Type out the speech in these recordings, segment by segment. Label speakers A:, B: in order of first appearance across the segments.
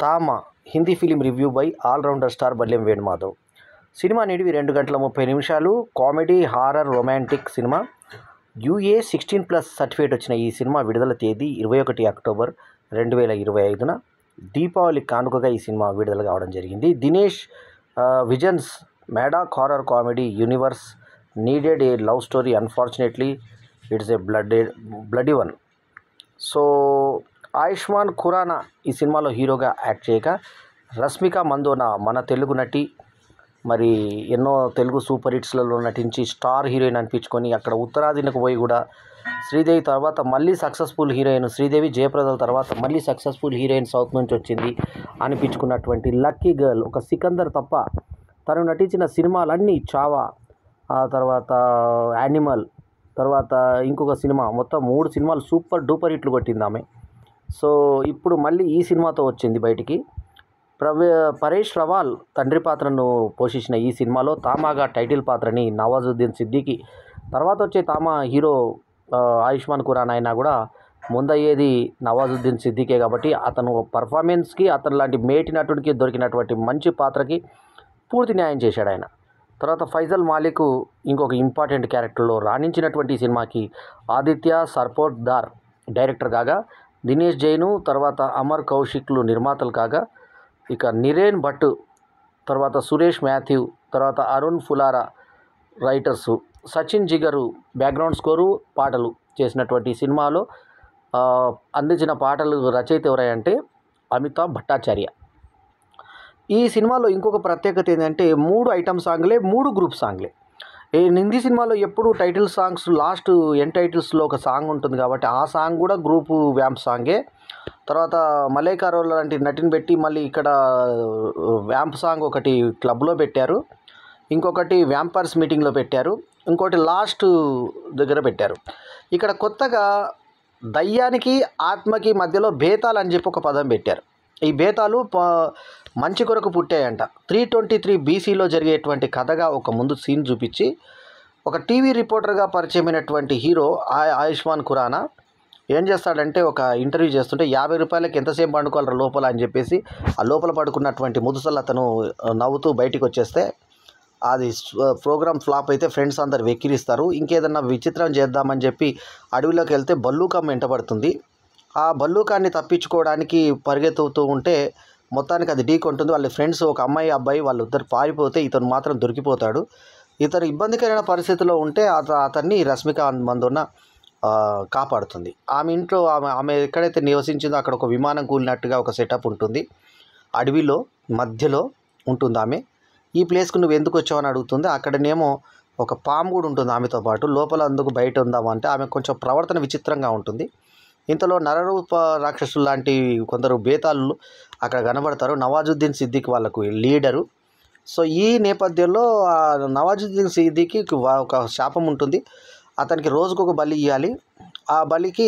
A: తామ Hindi film review by allrounder star Balyam Venumadhav. సినిమా నిడివి 2 గంటల 30 నిమిషాలు. కామెడీ, హారర్, రొమాంటిక్ సినిమా. యూఏ 16+ సర్టిఫికేట్ వచ్చిన ఈ సినిమా విడుదల తేదీ 21 అక్టోబర్ 2025న దీపావళి కానుకగా ఈ సినిమా విడుదల కావడం జరిగింది. Dinesh Vijan's Maddock horror comedy universe needed a love story, unfortunately it's a bloody one. So Ayushmann Khurrana ఈ సినిమాలో హీరోగా యాక్ట్ చేయగా, రష్మిక మందోనా మన తెలుగు నటి, మరి ఎన్నో తెలుగు సూపర్ హిట్స్లలో నటించి స్టార్ హీరోయిన్ అనిపించుకొని అక్కడ ఉత్తరాదినకు పోయి కూడా శ్రీదేవి తర్వాత మళ్ళీ సక్సెస్ఫుల్ హీరోయిన్, శ్రీదేవి జయప్రదల తర్వాత మళ్ళీ సక్సెస్ఫుల్ హీరోయిన్ సౌత్ నుంచి వచ్చింది అనిపించుకున్నటువంటి లక్కీ గర్ల్ ఒక సికందర్ తప్ప తను నటించిన సినిమాలన్నీ చావా, ఆ తర్వాత యానిమల్, తర్వాత ఇంకొక సినిమా, మొత్తం 3 సినిమాలు సూపర్ డూపర్ హిట్లు కొట్టింది ఆమె. సో ఇప్పుడు మళ్ళీ ఈ సినిమాతో వచ్చింది బయటికి. పరేష్ రవాల్ తండ్రి పాత్రను పోషించిన ఈ సినిమాలో తామాగా టైటిల్ పాత్రని నవాజుద్దీన్ సిద్దికి, తర్వాత వచ్చే తామా హీరో ఆయుష్మాన్ ఖురానా అయినా కూడా ముందయ్యేది నవాజుద్దీన్ సిద్దికే కాబట్టి అతను పర్ఫార్మెన్స్కి, అతను లాంటి మేటి నటుడికి దొరికినటువంటి మంచి పాత్రకి పూర్తి న్యాయం చేశాడు ఆయన. తర్వాత ఫైజల్ మాలిక్ ఇంకొక ఇంపార్టెంట్ క్యారెక్టర్లో రాణించినటువంటి సినిమాకి ఆదిత్య సర్పోట్దార్ డైరెక్టర్ కాగా, దినేష్ జైను తర్వాత అమర్ కౌశిక్లు నిర్మాతలు కాగా, ఇక నిరేన్ భట్ తర్వాత సురేష్ మాథ్యూ తర్వాత Arun Fulara writers, Sachin Jigar background score, పాటలు చేసినటువంటి సినిమాలో అందించిన పాటలు రచయిత ఎవరంటే అమితాబ్ భట్టాచార్య. ఈ సినిమాలో ఇంకొక ప్రత్యేకత ఏంటంటే 3 ఐటమ్ సాంగ్లే, 3 గ్రూప్ సాంగ్లే. హిందీ సినిమాలో ఎప్పుడు టైటిల్ సాంగ్స్ లాస్ట్ ఎండ్ టైటిల్స్లో ఒక సాంగ్ ఉంటుంది కాబట్టి ఆ సాంగ్ కూడా గ్రూపు వ్యాంప్ సాంగే. తర్వాత మలైకా అరోరా లాంటి నటిని పెట్టి మళ్ళీ ఇక్కడ వ్యాంప్ సాంగ్ ఒకటి క్లబ్లో పెట్టారు, ఇంకొకటి వ్యాంపర్స్ మీటింగ్లో పెట్టారు, ఇంకోటి లాస్ట్ దగ్గర పెట్టారు. ఇక్కడ కొత్తగా దయ్యానికి ఆత్మకి మధ్యలో బేతాలు అని చెప్పి ఒక పదం పెట్టారు. ఈ బేతాలు మంచి కొరకు పుట్టాయంట. 323 BCలో జరిగేటువంటి కథగా ఒక ముందు సీన్ చూపించి, ఒక టీవీ రిపోర్టర్గా పరిచయమైనటువంటి హీరో ఆయుష్మాన్ ఖురానా ఏం చేస్తాడంటే ఒక ఇంటర్వ్యూ చేస్తుంటే 50 రూపాయలకి ఎంతసేపు పండుకోవాలరా లోపల అని చెప్పేసి ఆ లోపల పడుకున్నటువంటి ముదుసలు అతను నవ్వుతూ బయటికి వచ్చేస్తే, అది ప్రోగ్రామ్ ఫ్లాప్ అయితే ఫ్రెండ్స్ అందరు వెక్కిరిస్తారు. ఇంకేదన్నా విచిత్రం చేద్దామని చెప్పి అడవిలోకి వెళ్తే బల్లూకం వెంటబడుతుంది. ఆ బల్లూకాన్ని తప్పించుకోవడానికి పరిగెత్తుతూ ఉంటే మొత్తానికి అది ఢీకొంటుంది. వాళ్ళ ఫ్రెండ్స్ ఒక అమ్మాయి అబ్బాయి వాళ్ళిద్దరు పారిపోతే ఇతను మాత్రం దొరికిపోతాడు. ఇతను ఇబ్బందికరమైన పరిస్థితిలో ఉంటే అతన్ని రష్మిక మందోన కాపాడుతుంది. ఆమె ఇంట్లో ఆమె ఎక్కడైతే నివసించిందో అక్కడ ఒక విమానం కూలినట్టుగా ఒక సెటప్ ఉంటుంది. అడవిలో మధ్యలో ఉంటుంది ఆమె. ఈ ప్లేస్కు నువ్వు ఎందుకు వచ్చావు అని అడుగుతుంది. అక్కడనేమో ఒక పాము కూడా ఉంటుంది ఆమెతో పాటు. లోపల అందుకు బయట ఉందామంటే ఆమె కొంచెం ప్రవర్తన విచిత్రంగా ఉంటుంది. ఇంతలో నరరూప రాక్షసులు లాంటి కొందరు బేతాళులు అక్కడ కనబడతారు. నవాజుద్దీన్ సిద్దికి వాళ్ళకు లీడరు. సో ఈ నేపథ్యంలో నవాజుద్దీన్ సిద్దికి ఒక శాపం ఉంటుంది. అతనికి రోజుకొక బలి ఇవ్వాలి. ఆ బలికి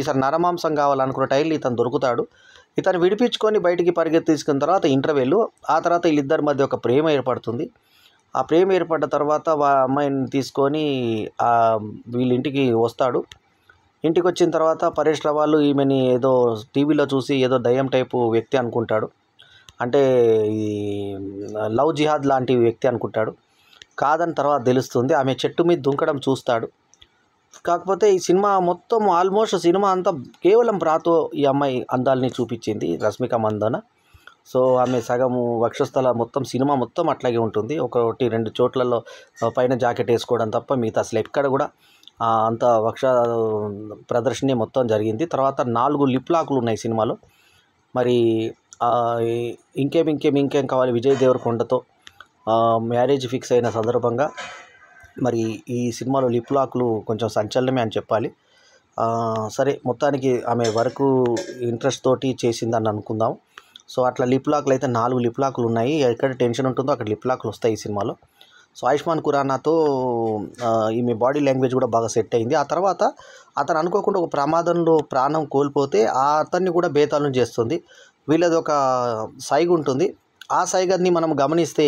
A: ఈసారి నరమాంసం కావాలనుకున్న టైంలో ఇతను దొరుకుతాడు. ఇతను విడిపించుకొని బయటికి పరిగెత్తి తీసుకున్న తర్వాత ఇంటర్వెల్, ఆ తర్వాత వీళ్ళిద్దరి మధ్య ఒక ప్రేమ ఏర్పడుతుంది. ఆ ప్రేమ ఏర్పడ్డ తర్వాత అమ్మాయిని తీసుకొని వీళ్ళ ఇంటికి వస్తాడు. ఇంటికి వచ్చిన తర్వాత పరేష్ రవాల్ ఈమెని ఏదో టీవీలో చూసి ఏదో దయ్యం టైపు వ్యక్తి అనుకుంటాడు. అంటే ఈ లవ్ జిహాద్ లాంటి వ్యక్తి అనుకుంటాడు. కాదని తర్వాత తెలుస్తుంది. ఆమె చెట్టు మీద దుంకడం చూస్తాడు. కాకపోతే ఈ సినిమా మొత్తం ఆల్మోస్ట్ సినిమా అంతా కేవలం ప్రాతో ఈ అమ్మాయి అందాలని చూపించింది రష్మిక మందోన. సో ఆమె సగము వక్షస్థల మొత్తం సినిమా మొత్తం అట్లాగే ఉంటుంది. 1-2 చోట్లలో పైన జాకెట్ వేసుకోవడం తప్ప మిగతా అసలు ఎక్కడ కూడా అంత వక్ష ప్రదర్శనే మొత్తం జరిగింది. తర్వాత 4 లిప్ లాక్లు ఉన్నాయి సినిమాలో. మరి ఇంకేం కావాలి విజయ్ దేవరకొండతో మ్యారేజ్ ఫిక్స్ అయిన సందర్భంగా మరి ఈ సినిమాలో లిప్ లాక్లు కొంచెం సంచలనమే అని చెప్పాలి. సరే మొత్తానికి ఆమె వరకు ఇంట్రెస్ట్ తోటి చేసిందని అనుకుందాం. సో అట్లా లిప్ లాక్లు అయితే 4 లిప్ లాక్లు ఉన్నాయి. ఎక్కడ టెన్షన్ ఉంటుందో అక్కడ లిప్ లాక్లు వస్తాయి ఈ సినిమాలో. సో ఆయుష్మాన్ ఖురానాతో ఈమె బాడీ లాంగ్వేజ్ కూడా బాగా సెట్ అయింది. ఆ తర్వాత అతను అనుకోకుండా ఒక ప్రమాదంలో ప్రాణం కోల్పోతే అతన్ని కూడా బేతాళం చేస్తుంది. వీళ్ళది ఒక సైగ ఉంటుంది. ఆ సైగని మనం గమనిస్తే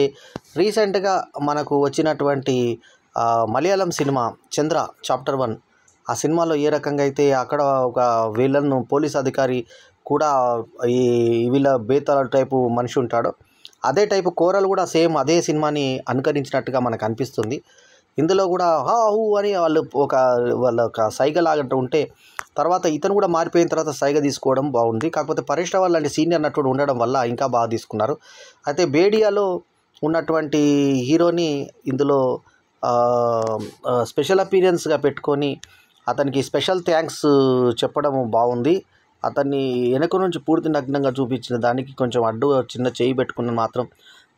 A: రీసెంట్గా మనకు వచ్చినటువంటి మలయాళం సినిమా చంద్ర చాప్టర్ 1 ఆ సినిమాలో ఏ రకంగా అయితే అక్కడ ఒక వీళ్ళను పోలీస్ అధికారి కూడా ఈ వీళ్ళ బేతాళ టైపు మనిషి ఉంటాడో అదే టైపు కోరల్ కూడా సేమ్ అదే సినిమాని అనుకరించినట్టుగా మనకు అనిపిస్తుంది. ఇందులో కూడా హా హూ అని వాళ్ళ ఒక సైగ లాగంటూ ఉంటే తర్వాత ఇతను కూడా మారిపోయిన తర్వాత సైగ తీసుకోవడం బాగుంది. కాకపోతే పరేష్ రావల్ లాంటి సీనియర్ నటుడు ఉండడం వల్ల ఇంకా బాగా తీసుకున్నారు. అయితే బేడియాలో ఉన్నటువంటి హీరోని ఇందులో స్పెషల్ అపీరియన్స్గా పెట్టుకొని అతనికి స్పెషల్ థ్యాంక్స్ చెప్పడం బాగుంది. అతన్ని వెనక నుంచి పూర్తి నగ్నంగా చూపించిన దానికి కొంచెం అడ్డు చిన్న చేయి పెట్టుకున్న మాత్రం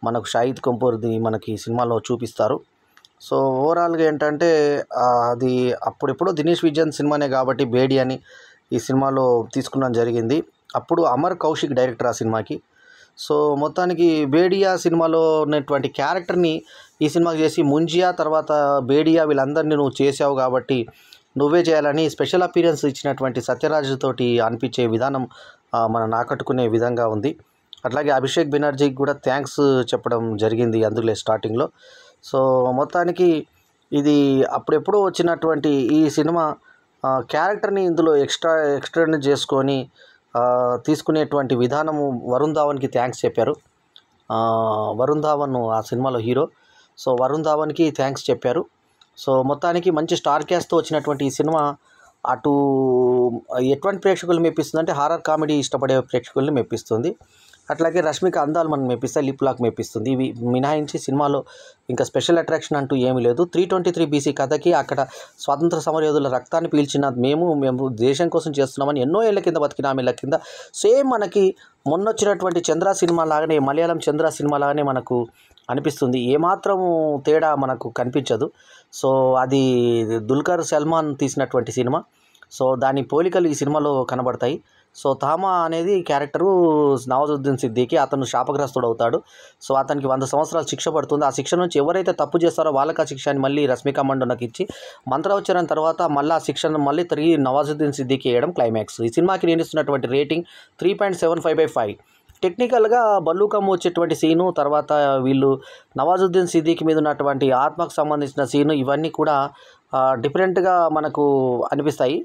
A: మనకు షాహిద్ కపూర్ది మనకి సినిమాలో చూపిస్తారు. సో ఓవరాల్గా ఏంటంటే అది అప్పుడెప్పుడో దినేష్ విజయన్ సినిమానే కాబట్టి బేడి అని ఈ సినిమాలో తీసుకున్నాం జరిగింది. అప్పుడు అమర్ కౌశిక్ డైరెక్టర్ ఆ సినిమాకి. సో మొత్తానికి బేడియా సినిమాలో ఉన్నటువంటి క్యారెక్టర్ని ఈ సినిమాకి చేసి ముంజియా తర్వాత బేడియా వీళ్ళందరినీ నువ్వు చేసావు కాబట్టి నువ్వే చేయాలని స్పెషల్ అపీరియన్స్ ఇచ్చినటువంటి సత్యరాజ్ తోటి అనిపించే విధానం మనం ఆకట్టుకునే విధంగా ఉంది. అట్లాగే అభిషేక్ బెనర్జీకి కూడా థ్యాంక్స్ చెప్పడం జరిగింది అందులో స్టార్టింగ్లో. సో మొత్తానికి ఇది అప్పుడెప్పుడో వచ్చినటువంటి ఈ సినిమా క్యారెక్టర్ని ఇందులో ఎక్స్టెండ్ చేసుకొని తీసుకునేటువంటి విధానము వరుణ్ ధావన్కి థ్యాంక్స్ చెప్పారు. వరుణ్ ధావన్ ఆ సినిమాలో హీరో. సో వరుణ్ ధావన్కి థ్యాంక్స్ చెప్పారు. సో మొత్తానికి మంచి స్టార్ క్యాస్ట్తో వచ్చినటువంటి ఈ సినిమా అటు ఎటువంటి ప్రేక్షకులు మెప్పిస్తుంది అంటే హారర్ కామెడీ ఇష్టపడే ప్రేక్షకుల్ని మెప్పిస్తుంది. అట్లాగే రష్మిక అందాలు మనం మెప్పిస్తే లిప్ లాక్ మెప్పిస్తుంది. ఇవి మినహాయించి సినిమాలో ఇంకా స్పెషల్ అట్రాక్షన్ అంటూ ఏమీ లేదు. 323 BC కథకి అక్కడ స్వాతంత్ర సమరయోధుల రక్తాన్ని పీల్చిన మేము దేశం కోసం చేస్తున్నామని ఎన్నో ఏళ్ల కింద బతికిన ఆమెల కింద సేమ్ మనకి మొన్నొచ్చినటువంటి చంద్ర సినిమా లాగానే మలయాళం చంద్ర సినిమా లాగానే మనకు అనిపిస్తుంది. ఏమాత్రం తేడా మనకు కనిపించదు. సో అది దుల్కర్ సల్మాన్ తీసినటువంటి సినిమా. సో దాని పోలికలు ఈ సినిమాలో కనబడతాయి. సో తామా అనేది క్యారెక్టరు నవాజుద్దీన్ సిద్దికి, అతను శాపగ్రస్తుడు అవుతాడు. సో అతనికి 100 సంవత్సరాలు శిక్ష పడుతుంది. ఆ శిక్ష నుంచి ఎవరైతే తప్పు చేస్తారో వాళ్ళకి ఆ శిక్షని మళ్ళీ రష్మిక మండనకి ఇచ్చి మంత్రోచ్చరణ తర్వాత మళ్ళీ ఆ శిక్షను మళ్ళీ తిరిగి నవాజుద్దీన్ సిద్దికి వేయడం క్లైమాక్స్. ఈ సినిమాకి నేను ఇస్తున్నటువంటి రేటింగ్ 3.75/5. టెక్నికల్గా బల్లూకమ్మ వచ్చేటువంటి సీను, తర్వాత వీళ్ళు నవాజుద్దీన్ సిద్దికి మీద ఉన్నటువంటి ఆత్మకు సంబంధించిన సీను, ఇవన్నీ కూడా డిఫరెంట్గా మనకు అనిపిస్తాయి.